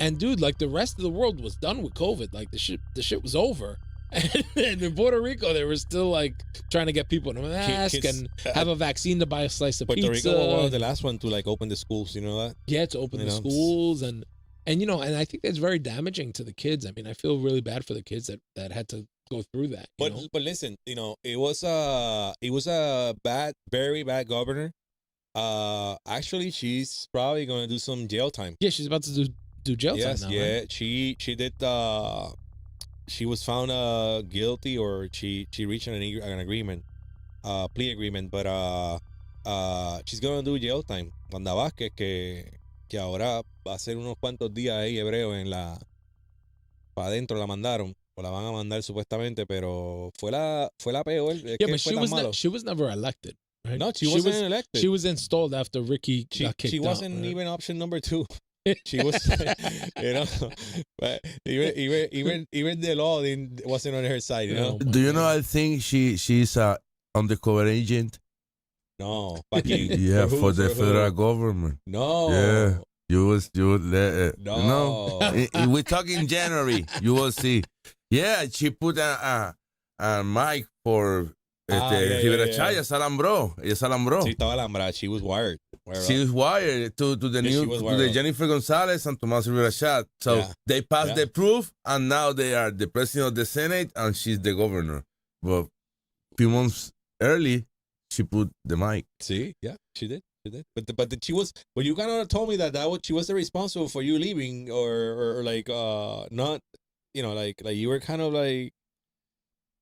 and dude, like, the rest of the world was done with COVID. Like, the shit was over. And in Puerto Rico, they were still like trying to get people to mask and have a vaccine to buy a slice of pizza. Puerto Rico was the last one to like open the schools. You know that? Yeah, to open the schools, and you know, and I think that's very damaging to the kids. I mean, I feel really bad for the kids that had to go through that. But listen, you know, it was a very bad governor. Actually, she's probably gonna do some jail time. Yeah, she's about to do jail time now. Yeah, right? she did. She was found guilty, or she reached an agreement, plea agreement, but she's gonna do jail time. Wanda Vázquez, que ahora va a hacer unos cuantos días ahí hebreo para adentro la mandaron, o la van a mandar supuestamente, pero fue la peor. Yeah, but she was never elected. Right? No, she wasn't elected. She was installed after Ricky got kicked out. She wasn't even option number 2. She was, you know, but even the law wasn't on her side, you know. Do you know? I think she's a undercover agent. No, yeah, for the federal government. No, yeah, you would no. You know, we talk in January. You will see. Yeah, she put a mic for. Ella se alambró. Sí, estaba alambrada. She was wired. She was wired to the Jennifer Gonzalez and Tomás Rivera Chat. So they passed the proof, and now they are the president of the Senate, and she's the governor. But a few months early, she put the mic. See, yeah, she did. But she was. Well, you kind of told me that she was the responsible for you leaving, or like not, you know, like you were kind of like,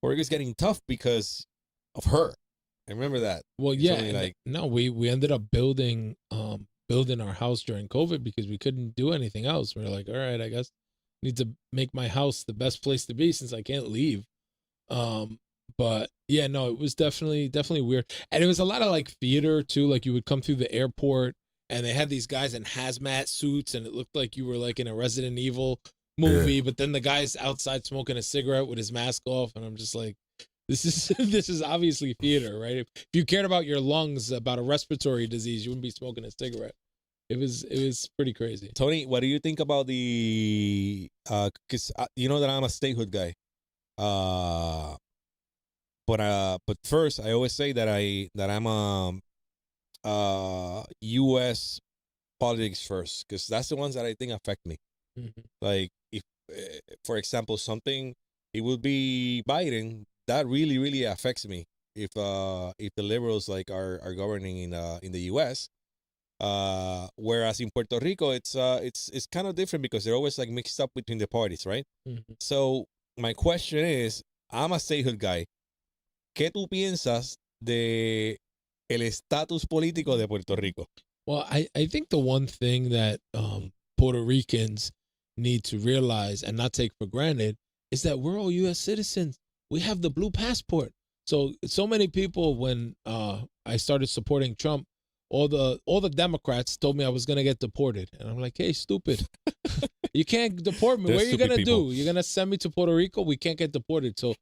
Puerto Rico's getting tough because of her. I remember that. Well, yeah. No, we ended up building our house during COVID because we couldn't do anything else. We were like, all right, I guess I need to make my house the best place to be since I can't leave. But yeah, no, it was definitely weird. And it was a lot of like theater too. Like, you would come through the airport and they had these guys in hazmat suits, and it looked like you were like in a Resident Evil movie, but then the guy's outside smoking a cigarette with his mask off, and I'm just like, this is obviously theater, right? If you cared about your lungs, about a respiratory disease, you wouldn't be smoking a cigarette. It was pretty crazy. Tony, what do you think about the? Because you know that I'm a statehood guy. But first, I always say that I'm U.S. politics first, because that's the ones that I think affect me. Mm-hmm. Like if, for example, something it would be Biden, that really really affects me. If the liberals like are governing in the U.S. Whereas in Puerto Rico, it's kind of different because they're always like mixed up between the parties, right? Mm-hmm. So my question is, I'm a statehood guy. ¿Qué tú piensas de el estatus político de Puerto Rico? Well, I think the one thing that Puerto Ricans need to realize and not take for granted is that we're all U.S. citizens. We have the blue passport. So many people, when I started supporting Trump, all the Democrats told me I was going to get deported. And I'm like, hey, stupid. You can't deport me. What are you going to do? You're going to send me to Puerto Rico? We can't get deported. So,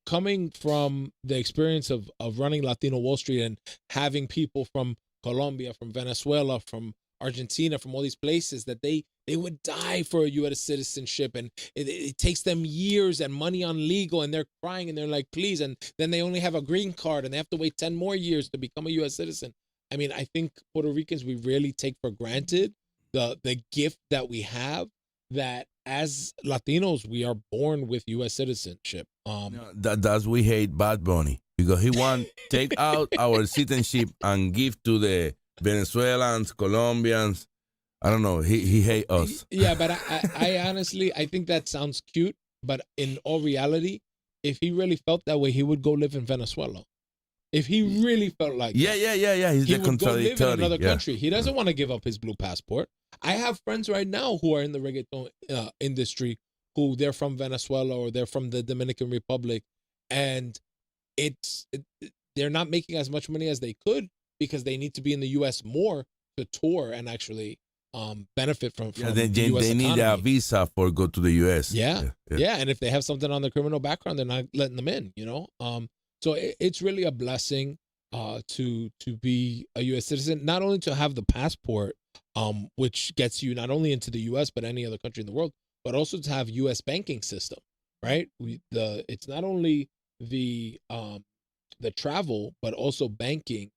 coming from the experience of running Latino Wall Street and having people from Colombia, from Venezuela, from Argentina, from all these places that they would die for a U.S. citizenship, and it takes them years and money on legal, and they're crying and they're like, please, and then they only have a green card and they have to wait 10 more years to become a U.S. citizen. I mean, I think Puerto Ricans, we really take for granted the gift that we have, that as Latinos, we are born with U.S. citizenship. That's we hate Bad Bunny, because he want take out our citizenship and give to the Venezuelans, Colombians. I don't know. He hate us. Yeah, but I honestly, I think that sounds cute. But in all reality, if he really felt that way, he would go live in Venezuela. If he really felt like yeah. He's he the would go live in another yeah. country. He doesn't want to give up his blue passport. I have friends right now who are in the reggaeton industry, who they're from Venezuela or they're from the Dominican Republic, and they're not making as much money as they could because they need to be in the U.S. more to tour and actually benefit from the U.S. They need a visa for go to the U.S. Yeah, and if they have something on their criminal background, they're not letting them in. So it's really a blessing to be a U.S. citizen, not only to have the passport, which gets you not only into the U.S. but any other country in the world, but also to have U.S. banking system, right? It's not only the travel, but also banking.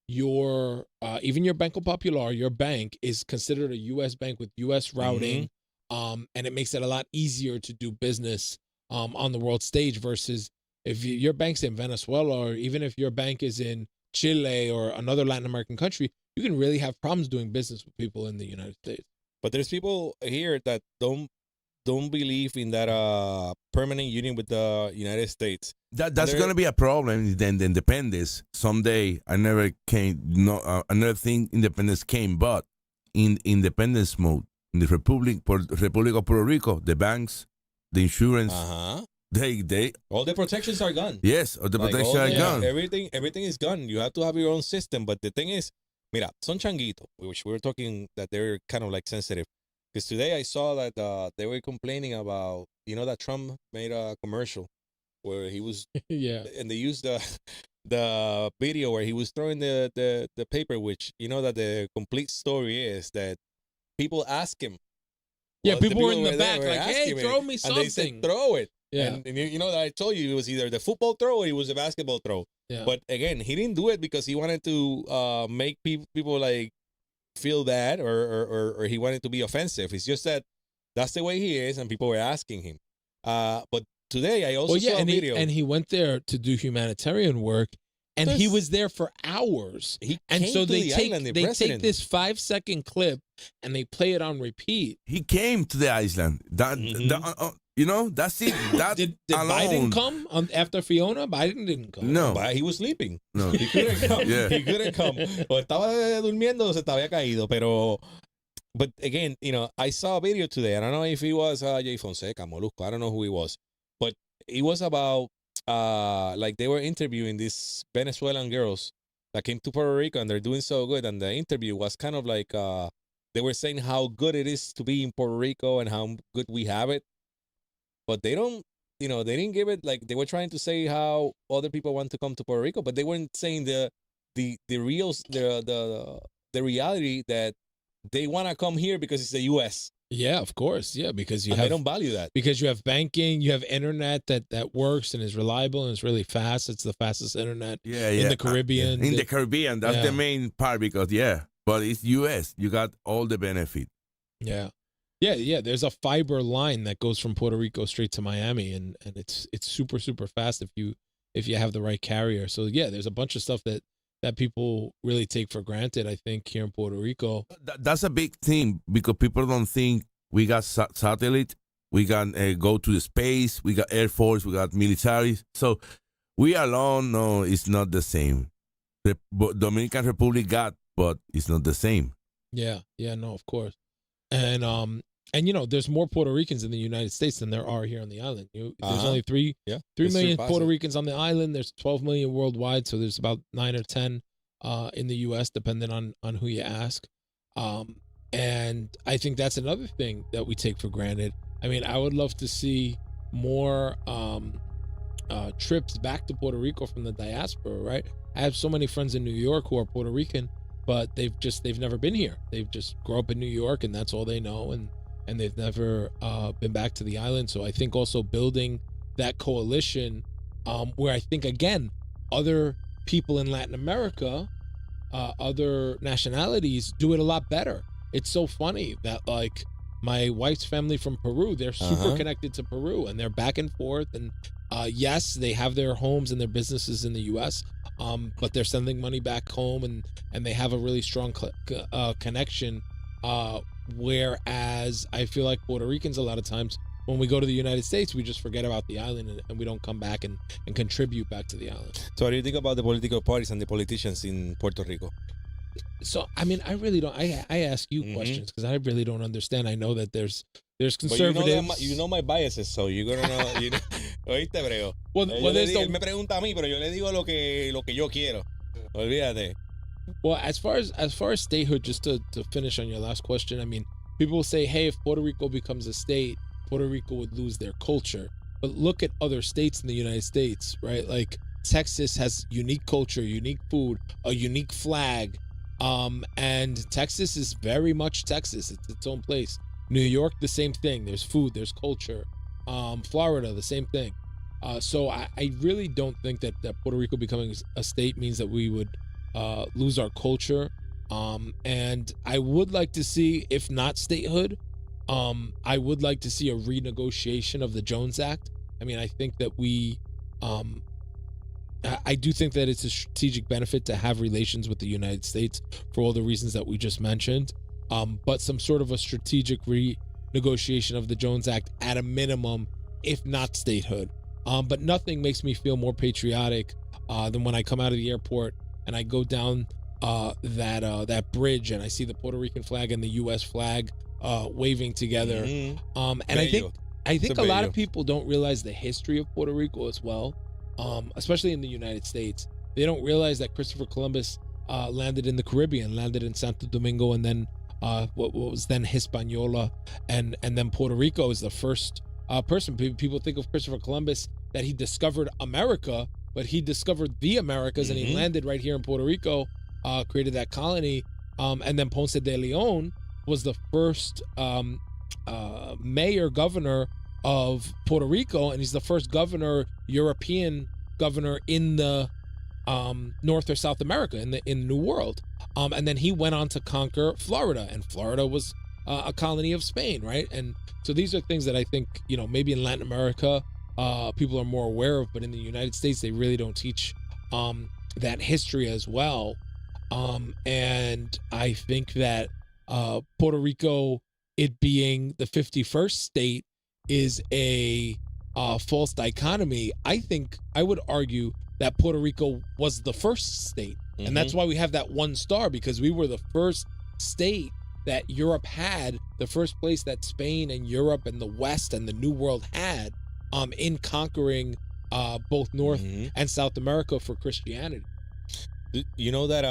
Even your Banco Popular, your bank is considered a U.S. bank with U.S. routing, and it makes it a lot easier to do business on the world stage versus if your bank's in Venezuela, or even if your bank is in Chile or another Latin American country, you can really have problems doing business with people in the United States. But there's people here that don't believe in that permanent union with the United States. That's going to be a problem. Then the independence someday. I never think independence came, but in independence mode, in the Republic of Puerto Rico, the banks, the insurance. They all the protections are gone. Yes, all the protections are gone. Everything is gone. You have to have your own system. But the thing is, mira, son changuito, which we were talking that they're kind of like sensitive. Because today I saw that they were complaining about, that Trump made a commercial where he was, and they used the video where he was throwing the paper, which that the complete story is that people ask him. Yeah, people were in the back like, hey, throw me something. And they said, throw it. Yeah. And that I told you it was either the football throw or it was a basketball throw. Yeah. But again, he didn't do it because he wanted to make people like feel bad or he wanted to be offensive. It's just that that's the way he is and people were asking him. But today I also saw a video. And he went there to do humanitarian work. And he was there for hours. They take this 5-second clip and they play it on repeat. He came to the island. That's it. That did Biden come after Fiona? Biden didn't come. No, he was sleeping. No, he couldn't come. He couldn't come. O estaba durmiendo, o se había caído. But again, I saw a video today. I don't know if it was Jay Fonseca, Molusco. I don't know who he was, but it was about. Like they were interviewing these Venezuelan girls that came to Puerto Rico and they're doing so good. And the interview was kind of like they were saying how good it is to be in Puerto Rico and how good we have it, but they don't, they didn't give it, like, they were trying to say how other people want to come to Puerto Rico, but they weren't saying the reality that they want to come here because it's the U.S. Yeah, of course. Yeah, because they don't value that. Because you have banking, you have internet that works and is reliable and is really fast. It's the fastest internet in the Caribbean. In the Caribbean, that's the main part because, but it's U.S. You got all the benefit. Yeah. There's a fiber line that goes from Puerto Rico straight to Miami, and it's super, super fast if you have the right carrier. So, there's a bunch of stuff that people really take for granted, I think, here in Puerto Rico. That's a big thing because people don't think we got satellite, we can go to the space, we got Air Force, we got military. So we alone, no, it's not the same. The Dominican Republic got, but it's not the same. Yeah, no, of course. And there's more Puerto Ricans in the United States than there are here on the island. There's only 3 million Puerto Ricans on the island. There's 12 million worldwide, so there's about 9 or 10 in the U.S., depending on who you ask. And I think that's another thing that we take for granted. I mean, I would love to see more trips back to Puerto Rico from the diaspora, right? I have so many friends in New York who are Puerto Rican, but they've never been here. They've just grown up in New York, and that's all they know, and they've never been back to the island. So I think also building that coalition, where I think, again, other people in Latin America, other nationalities do it a lot better. It's so funny that, like, my wife's family from Peru, they're super connected to Peru, and they're back and forth. And yes, they have their homes and their businesses in the U.S., but they're sending money back home, and they have a really strong connection. Whereas I feel like Puerto Ricans, a lot of times, when we go to the United States, we just forget about the island and we don't come back and contribute back to the island. So what do you think about the political parties and the politicians in Puerto Rico? So, I mean, I really don't. I ask you questions because I really don't understand. I know that there's conservatives. But you know my biases, so you're gonna know. ¿Oíste, Breo? Él me pregunta a mí, pero yo le digo lo que yo quiero. Olvídate. Well, as far as statehood, just to finish on your last question, I mean, people will say, hey, if Puerto Rico becomes a state, Puerto Rico would lose their culture. But look at other states in the United States, right? Like Texas has unique culture, unique food, a unique flag. And Texas is very much Texas. It's its own place. New York, the same thing. There's food, there's culture. Florida, the same thing. So I really don't think that Puerto Rico becoming a state means that we would lose our culture. And I would like to see, if not statehood, I would like to see a renegotiation of the Jones Act. I mean, I think that I do think that it's a strategic benefit to have relations with the United States for all the reasons that we just mentioned. But some sort of a strategic renegotiation of the Jones Act at a minimum, if not statehood. But nothing makes me feel more patriotic than when I come out of the airport and I go down that bridge and I see the Puerto Rican flag and the U.S. flag waving together. And I think a lot of people don't realize the history of Puerto Rico as well, especially in the United States. They don't realize that Christopher Columbus landed in the Caribbean, landed in Santo Domingo, and then what was then Hispaniola, and then Puerto Rico is the first person. People think of Christopher Columbus that he discovered America, but he discovered the Americas, and he landed right here in Puerto Rico, created that colony, and then Ponce de Leon was the first mayor governor of Puerto Rico, and he's the first European governor in the North or South America, in the New World. And then he went on to conquer Florida, and Florida was a colony of Spain, right? And so these are things that I think, maybe in Latin America, people are more aware of, but in the United States, they really don't teach that history as well. And I think that Puerto Rico, it being the 51st state, is a false dichotomy. I would argue that Puerto Rico was the first state. And that's why we have that 1 star, because we were the first state that Europe had, the first place that Spain and Europe and the West and the New World had in conquering both North and South America for Christianity. You know that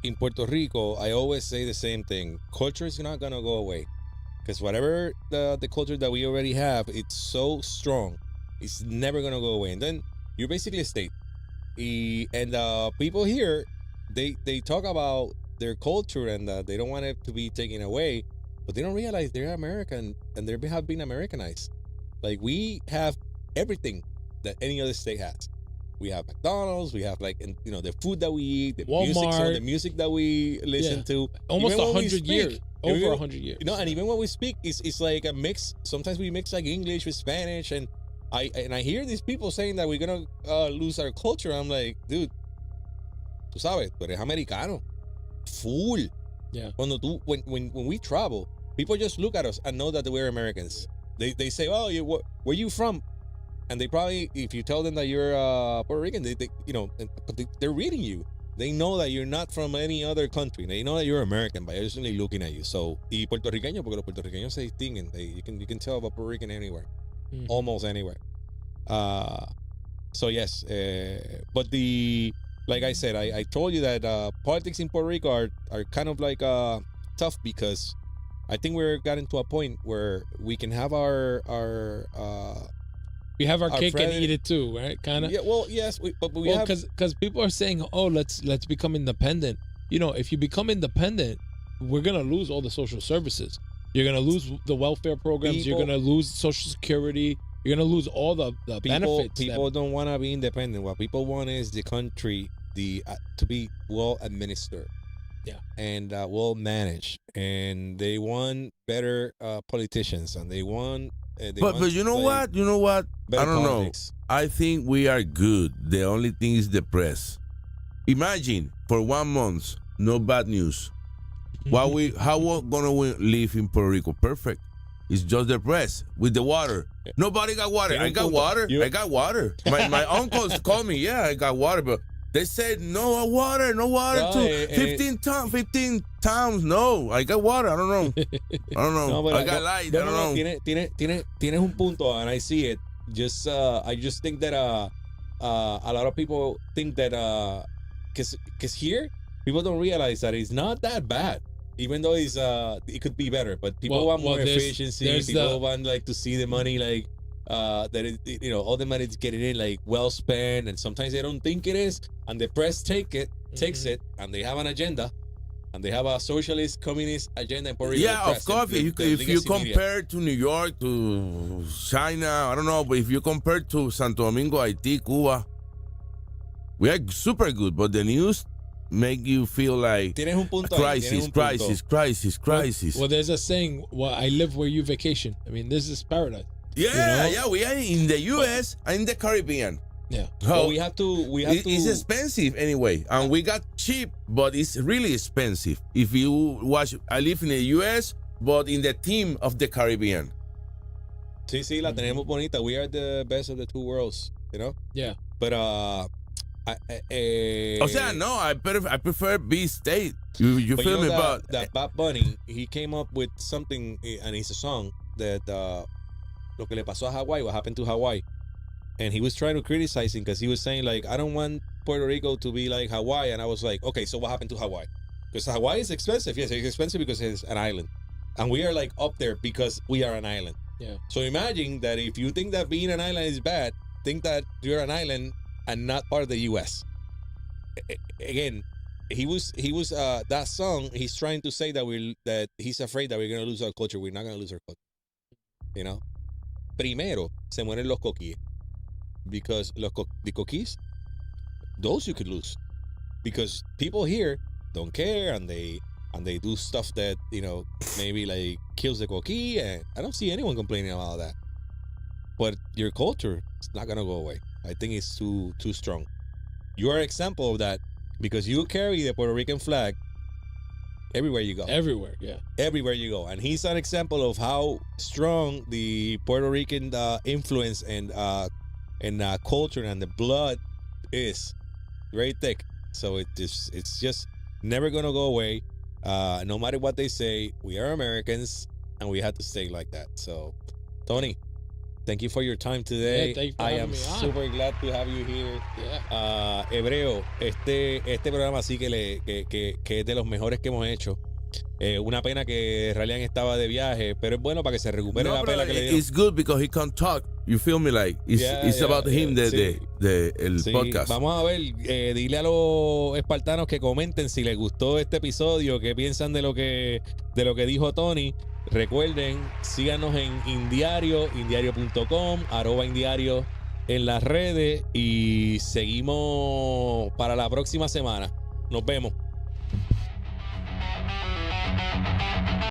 in Puerto Rico, I always say the same thing. Culture is not going to go away. Because whatever the culture that we already have, it's so strong. It's never going to go away. And then you're basically a state. And people here, they talk about their culture and they don't want it to be taken away. But they don't realize they're American and they have been Americanized. Like, we have everything that any other state has. We have McDonald's. We have, like, you know, the food that we eat, the Walmart, music, some of the music that we listen to. Almost 100 years. Over 100 years. You know, and even when we speak, it's like a mix. Sometimes we mix like English with Spanish, and I hear these people saying that we're gonna lose our culture. I'm like, dude, tú sabes, tú eres americano, full. Yeah. When we travel, people just look at us and know that we're Americans. They say, oh, where you from? And they probably, if you tell them that you're Puerto Rican, they're reading you. They know that you're not from any other country. They know that you're American by just only looking at you. So, y puertorriqueño, porque los puertorriqueños se distinguen. You can tell about Puerto Rican anywhere, almost anywhere. So yes, but like I said, I told you that politics in Puerto Rico are kind of like tough, because I think we're gotten to a point where we can have our we have our cake and eat it too, right? Kind of. Yeah. Well, yes, but we have, because people are saying, oh, let's become independent. You know, if you become independent, we're gonna lose all the social services. You're gonna lose the welfare programs. You're gonna lose Social Security. You're gonna lose all the benefits. People don't want to be independent. What people want is the country to be well administered. Yeah. And well managed, and they want better politicians, and they want. But you know what? You know what? I don't politics. know. I think we are good. The only thing is the press. Imagine for 1 month, no bad news. How we gonna live in Puerto Rico? Perfect. It's just the press with the water. Nobody got water. I got water. I got water. My uncles called me. Yeah, I got water, but they said no water. No, 15 towns. No, I got water. I don't know. No, I got light. I don't know. Tienes un punto, and I see it. I just think that a lot of people think that because here people don't realize that it's not that bad. Even though it could be better, but people want more efficiency. People want like to see the money like that all the money is getting in like well spent, and sometimes they don't think it is, and the press takes it, and they have an agenda, and they have a socialist, communist agenda in Puerto Rico. Yeah, of course. If you compare to New York, to China, I don't know, but if you compare to Santo Domingo, Haiti, Cuba, we are super good, but the news make you feel like crisis. Well, there's a saying, well, I live where you vacation. I mean, this is paradise. Yeah, we are in the U.S. and in the Caribbean. Yeah. So we have to. It's expensive anyway, and we got cheap, but it's really expensive. If you watch, I live in the U.S., but in the team of the Caribbean. Sí, la tenemos bonita. We are the best of the two worlds, you know? Yeah. But no, I prefer B-State. You feel me? But that Bad Bunny, he came up with something, and it's a song that lo que le pasó a Hawaii, what happened to Hawaii. And he was trying to criticize him because he was saying, like, I don't want Puerto Rico to be like Hawaii. And I was like, okay, so what happened to Hawaii? Because Hawaii is expensive. Yes, it's expensive because it's an island. And we are like up there because we are an island. Yeah. So imagine that if you think that being an island is bad, think that you're an island and not part of the U.S. Again, he was that song. He's trying to say that he's afraid that we're gonna lose our culture. We're not gonna lose our culture. You know, primero se mueren los coquíes because the coquís, those you could lose because people here don't care and they do stuff that maybe like kills the coquí, and I don't see anyone complaining about that. But your culture is not gonna go away. I think it's too strong. You are an example of that because you carry the Puerto Rican flag everywhere you go. Everywhere, yeah. Everywhere you go. And he's an example of how strong the Puerto Rican influence and culture and the blood is. Very thick. So it's just never going to go away. No matter what they say, we are Americans and we have to stay like that. So, Tony, Thank you for your time today. Yeah, thank you for I having am me on. super glad to have you here. Yeah. Hebreo, este programa sí que es de los mejores que hemos hecho. Una pena que Ralian estaba de viaje, pero es bueno para que se recupere la pela que le dieron. It's good because he can talk. You feel me? Like it's about him el podcast. Vamos a ver, dile a los espartanos que comenten si les gustó este episodio, qué piensan de lo que dijo Tony. Recuerden, síganos en INDIARIO, indiario.com, @INDIARIO en las redes y seguimos para la próxima semana. Nos vemos.